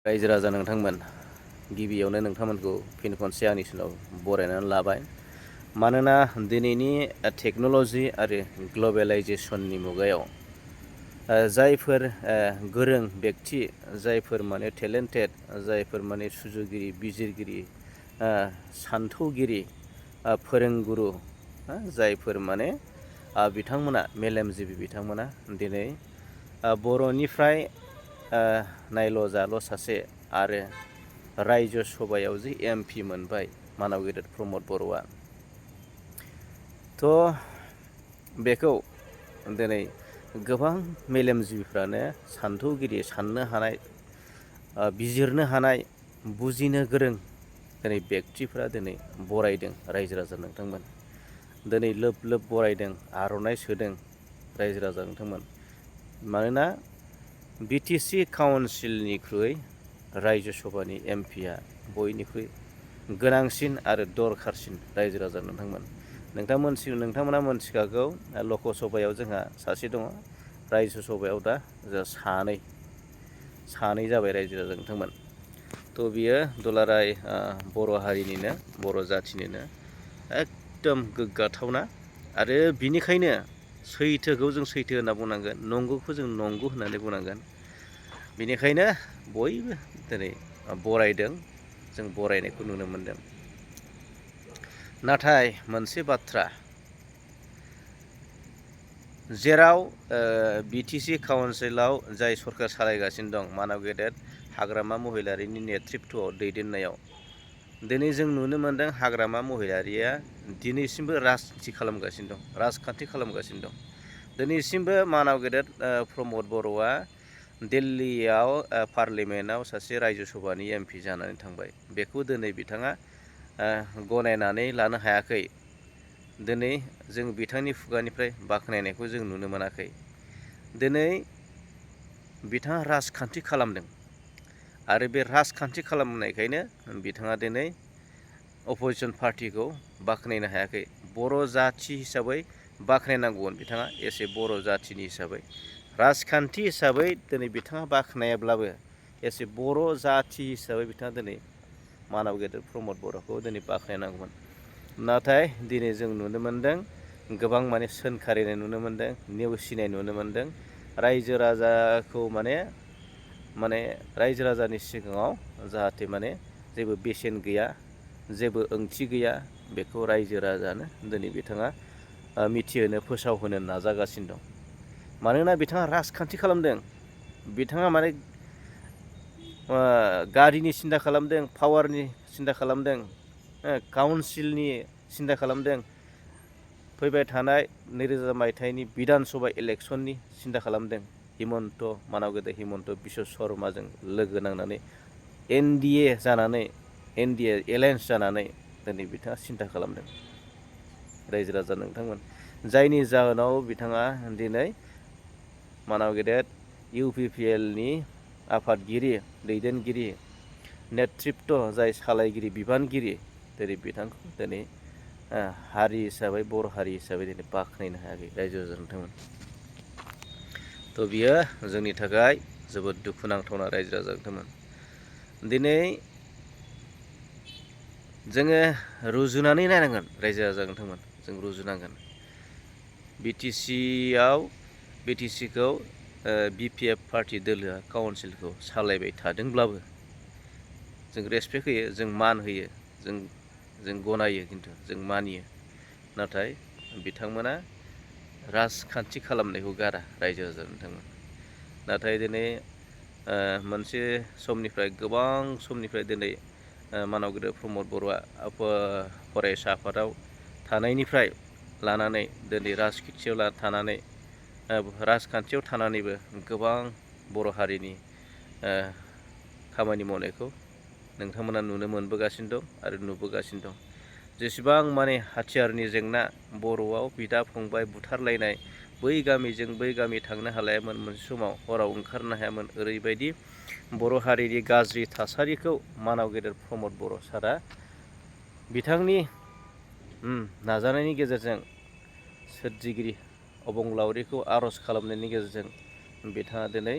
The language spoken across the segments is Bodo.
रायजो राजा नोंथांमोन गिबियावनो नोंथांमोनखौ फिन खनसे आंनि सिगाङाव बरायनानै लाबाय। मानोना दिनैनि टेक्न'ल'जि आरो ग्लबेलाइजेसननि मुगायाव जायफोर गोरों बेक्ति, जायफोर माने टेलेन्टेड, जायफोर माने सुजुगिरि, बिजिरगिरि, सान्थौगिरि, फोरोंगुरु, जायफोर माने बिथांमोना मेलेमजिबि बिथांमोना दिनै बर'निफ्राय नायल' जाल' सासे आरो रायजो सभायाव जे MP मोनबाय मानाव गेदेर प्रमद बर'आ। बेखौ दिनै गोबां मेलेमजिबिफ्रानो, सान्थौगिरि, साननो हानाय, बिजिरनो हानाय, बुजिनो गोरों दिनै बेक्तिफ्रा दिनै बरायदों रायजो राजा नोंथांमोन। दिनै लोब लोब बरायदों, आर'नाइ सोदों रायजो राजा नोंथांमोन। मानोना BTC काउन्सिलनिख्रुइ रायजो सभानि MPआ बयनिख्रुइ गोनांसिन आरो दरखारसिन रायजो राजा नोंथांमोन। नोंथांमोना मोनथिखागौ लक सभायाव जोंहा सासे दङ, रायजो सभायाव दा जोंहा सानै जाबाय रायजो राजा नोंथांमोन। बियो दुलाराय बर' हारिनिनो, बर' जाथिनिनो एकदम गोग्गाथावना। आरो बिनिखायनो सैथोखौ जों सैथो होनना बुंनांगोन, नंगौखौ जों नंगौ होननानै बुंनांगोन। बेनिखायनो बयबो दिनै बरायदों, जों बरायनायखौ नुनो मोनदों। नाथाय मोनसे बाथ्रा, जेराव BTC काउन्सिलाव जाय सरकार सालायगासिनो दं मानाव गेदेर हाग्रामा महिलारिनि नेतृत्वआव दैदेननायाव, दिनै जों नुनो मोनदों हाग्रामा महिलारिया दिनैसिमबो राजखान्थि खालामगासिनो दं। दिनैसिमबो मानाव गेदेर प्रमद बर'आ दिल्लीयाव पार्लियामेन्टआव सासे रायजो सभानि MP जानानै थांबाय। बेखौ दिनै बिथाङा गनायनानै लानो हायाखै। दिनै जों बिथांनि खुगानिफ्राय बाख्नायनायखौ जों नुनो मोनाखै। दिनै बिथाङा राजखान्थि खालामदों आरो बे राजखान्थि खालामनायखायनो बिथाङा दिनै अपजिसन पार्टिखौ बाख्नायनो हायाखै। बर' जाथि हिसाबै बाख्नायनांगौमोन बिथाङा, एसे बर' जाथिनि हिसाबै। राजखान्थि हिसाबै दिनै बिथाङा बाख्नायाब्लाबो एसे बर' जाथि हिसाबै बिथाङा दिनै मानाव गेदेर प्रमद बर'खौ दिनै बाख्नायनांगौमोन। नाथाय दिनै जों नुनो मोनदों गोबां माने सोंखारिनाय नुनो मोनदों, नेवसिनाय नुनो मोनदों। रायजो राजाखौ माने रायजो राजानि सिगाङाव जाहाथे माने जेबो बेसेन गैया, जेबो ओंथि गैया, बेखौ रायजो राजानो दिनै बिथाङा मिथिहोनो, फोसावहोनो नाजागासिनो दं। मानोना बिथाङा राजखान्थि खालामदों, बिथाङा माने गारिनि सिन्था खालामदों, पावारनि सिन्था खालामदों, काउन्सिलनि सिन्था खालामदों, फैबाय थानाय 2000 मायथाइनि बिधान सभा इलेक्सननि सिन्था खालामदों। मानाव गेदेर हिमन्त बिश्व शर्माजों लोगो नांनानै NDA एलायन्स जानानै दिनै बिथाङा सिन्था खालामदों रायजो राजा नोंथांमोन। जायनि जाहोनाव बिथाङा दिनै मानाव गेदेर UPPLनि आफादगिरि, दैदेनगिरि, नेतृत्व जाय सालायगिरि, बिबानगिरि, दिनै बिथांखौ दिनै हारि हिसाबै, बर' हारि हिसाबै दिनै बाख्नायनो हायाखै रायजो राजा नोंथांमोन। बियो जोंनि थाखाय जोबोद दुखुनांथावना रायजो राजा नोंथांमोन। दिनै जोङो रुजुनानै नायनांगोन रायजो राजा नोंथांमोन, जों रुजुनांगोन। BTCखौ BPF पार्टि दोलोआ काउन्सिलखौ सालायबाय थादोंब्लाबो जों रेसपेक्ट होयो, जों मान होयो, जों गनायो, खिन्थु जों मानियो। नाथाय बिथांमोना राजखान्थि खालामनायखौ गारा रायजो राजा नोंथांमोन। नाथाय दिनै मोनसे समनिफ्राय, गोबां समनिफ्राय दिनै मानाव गेदेर प्रमद बर'आ फरायसा आफादाव थानायनिफ्राय लानानै दिनै राजखान्थियाव थानानैबो गोबां बर' हारिनि खामानि मावनायखौ नोंथांमोना नुनो मोनबोगासिनो दं आरो नुबोगासिनो दं। जेसेबां माने हाथियारनि जेंना, बर'आव बिदा फंबाय बुथारलायनाय, बै गामिजों बै गामि थांनो हालायामोन, मोनसे समाव हराव ओंखारनो हायामोन, ओरैबायदि बर' हारिनि गाज्रि थासारिखौ मानाव गेदेर प्रमद बर' सारआ बिथांनि नाजानायनि गेजेरजों, सोरजिगिरि अबंलावरिखौ आर'ज खालामनायनि गेजेरजों बिथाङा दिनै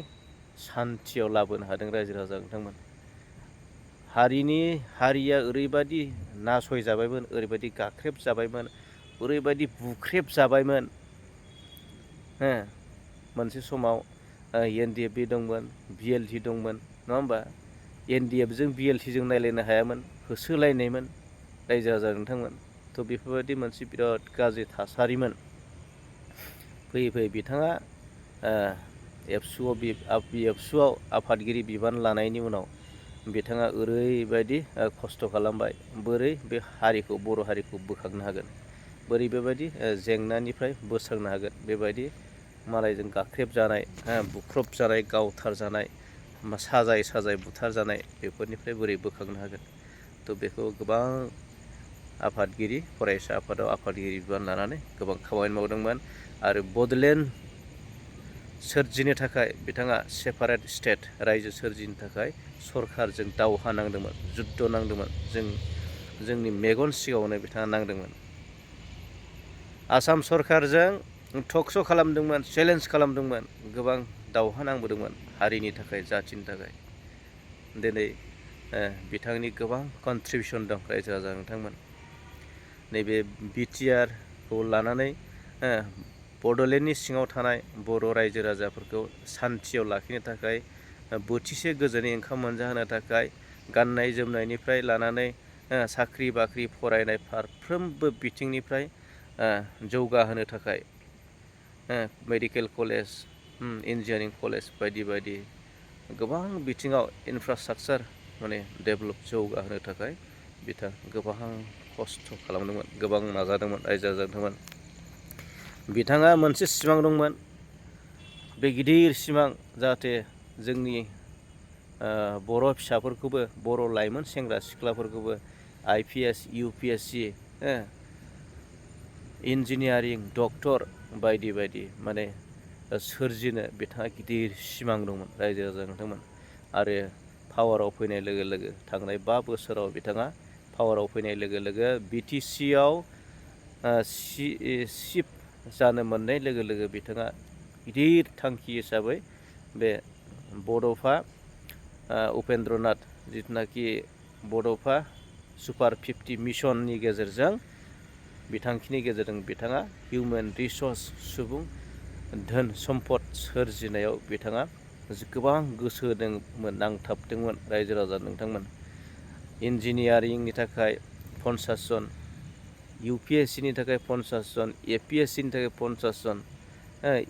सान्थियाव लाबोनो हादों रायजो राजा नोंथांमोन। हारिया ओरैबायदि नासयजाबायमोन, ओरैबायदि गाख्रेबजाबायमोन, ओरैबायदि बुख्रेबजाबायमोन। मोनसे समाव NDFB दंमोन, BLT दंमोन, नङा होमबा? NDFजों BLTजों नायलायनो हायामोन, होसोलायनायमोन रायजो राजा नोंथांमोन। थ' बेफोरबायदि मोनसे बिराद गाज्रि थासारिमोन। फैयै फैयै बिथाङा एबसुआव आफादगिरि बिबान लानायनि उनाव बिथाङा ओरैबायदि खस्थ' खालामबाय, बोरै बे हारिखौ, बर' हारिखौ बोखांनो हागोन, बोरै बेबायदि जेंनानिफ्राय बोस्रांनो हागोन, बेबायदि मालायजों गाख्रेबजानाय, बुख्रबजानाय, गावथारजानाय, साजाय बुथारजानाय, बेफोरनिफ्राय बोरै बोखांनो हागोन। थ' बेखौ गोबां आफादगिरि, फरायसा आफादाव आफादगिरि बिबान लानानै गोबां खामानि मावदोंमोन। आरो बड'लेण्ड सोरजिनो थाखाय बिथाङा सेपारेट स्टेट, रायजो सोरजिनो थाखाय सरखारजों दावहा नांदोंमोन, जुद्ध नांदोंमोन। जोंनि मेगन सिगाङावनो बिथाङा नांदोंमोन। आसाम सरखारजों टकश' खालामदोंमोन, चेलेन्ज खालामदोंमोन, गोबां दावहा नांबोदोंमोन हारिनि थाखाय, जाथिनि थाखाय। दिनै बिथांनि गोबां कन्ट्रिबिउसन दं रायजो राजा नोंथांमोन। नैबे BTRखौ लानानै बड'लेण्डनि सिङाव थानाय बर' रायजो राजाफोरखौ सान्थियाव लाखिनो थाखाय, बोथिसे गोजोनै ओंखाम मोनजाहोनो थाखाय, गाननाय जोमनायनिफ्राय लानानै साख्रि बाख्रि, फरायनाय फारफ्रोमबो बिथिंनिफ्राय जौगाहोनो थाखाय मेडिकेल कलेज, इन्जिनियारिं कलेज बायदि बायदि गोबां बिथिङाव इनफ्रास्ट्राकचार डेभेलप जौगाहोनो थाखाय बिथाङा गोबां खस्थ' खालामदोंमोन, गोबां नाजादोंमोन रायजो राजाफोर। बिथाङा मोनसे सिमां दंमोन, बे गिदिर सिमां, जाहाथे जोंनि बर' फिसाफोरखौबो, बर' लाइमोन सेंग्रा सिख्लाफोरखौबो IPS, UPSC, इन्जिनियारिं, डक्टर बायदि बायदि सोरजिनो बिथाङा गिदिर सिमां दंमोन रायजो राजा नोंथांमोन। आरो पावाराव फैनाय लोगो लोगो, थांनाय 5 बोसोराव बिथाङा पावाराव फैनाय लोगो लोगो BTCआव चिफ जानो मोननाय लोगो लोगो बिथाङा गिदिर थांखि हिसाबै बे बड'फा उपेन्द्रनाथ, जिथुनाखि बड'फा सुपार 50 मिसननि गेजेरजों, बिथांखिनि गेजेरजों बिथाङा हिउमेन रिसर्स, सुबुं धोन सम्पद सोरजिनायाव बिथाङा गोबां गोसो होदोंमोन, नांथाबदोंमोन रायजो राजा नोंथांमोन। इन्जिनियारिंनि थाखाय 50 जन, UPSCनि थाखाय 50 जन, APSCनि थाखाय 50 जन,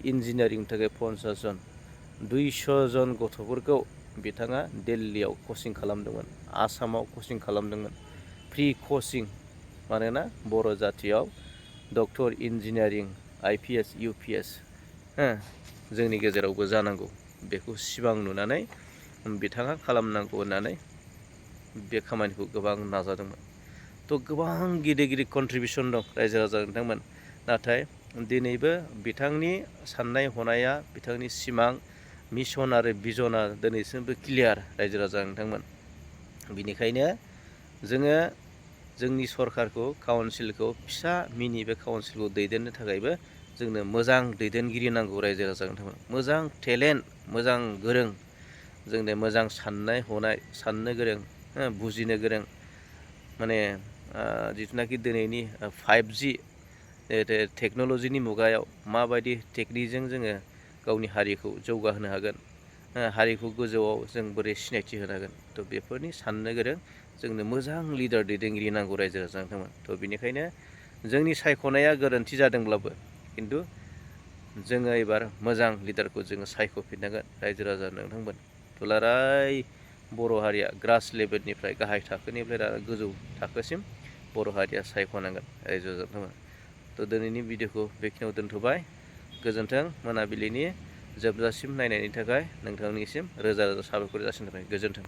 इन्जिनियारिंनि थाखाय 50 जन, 200 जन गथ'फोरखौ बिथाङा दिल्लीयाव कचिं खालामदोंमोन, आसामाव कचिं खालामदोंमोन, फ्रि कचिं। मानोना बर' जाथियाव डक्टर, इन्जिनियारिं, IPS, UPS जोंनि गेजेरावबो जानांगौ, बेखौ सिमां नुनानै बिथाङा खालामनांगौ होननानै बे खामानिखौ गोबां नाजादोंमोन। थ' गोबां गिदिर गिदिर कन्ट्रिबिउसन दं रायजो राजा नोंथांमोन। नाथाय दिनैबो बिथांनि साननाय हनाया, बिथांनि सिमां, मिसन आरो भिजना दिनैसिमबो क्लियार रायजो राजा नोंथांमोन। बिनिखायनो जोङो जोंनि सरकारखौ, काउन्सिलखौ, फिसा मिनि बे काउन्सिलखौ दैदेननो थाखायबो जोंनो मोजां दैदेनगिरि नांगौ रायजो राजा नोंथांमोन। मोजां टेलेन्ट, मोजां गोरों, जोंनो मोजां साननाय हनाय, साननो गोरों, बुजिनो गोरों, जिथुनाखि दिनैनि 5G टेक्न'लजिनि मुगायाव माबायदि टेकनिकजों जोङो गावनि हारिखौ जौगाहोनो हागोन, हारिखौ गोजौआव जों बोरै सिनायथि होनो हागोन। थ' बेफोरनि साननो गोरों, जोंनो मोजां लिडार, दैदेनगिरि नांगौ रायजो राजा नोंथांमोन। थ' बेनिखायनो जोंनि सायख'नाया गोरोन्थि जादोंब्लाबो, खिन्थु जोङो एबार मोजां लिडारखौ जोङो सायख'फिननांगोन रायजो राजा नोंथांमोन। दुलाराय बर' हारिया ग्रास लेभेलनिफ्राय, गाहाय थाखोनिफ्राय गोजौ थाखोसिम बर' हारिया सायख'नांगोन रायजो राजा नोंथांमोन। थ' दिनैनि भिडिअखौ बेखिनियाव दोनथ'बाय। गोजोन्थों। मोनाबिलिनि जोबजासिम नायनायनि थाखाय नोंथांनिसिम रोजा रोजा साबायखर जासिनाय थाबाय। गोजोन्थों।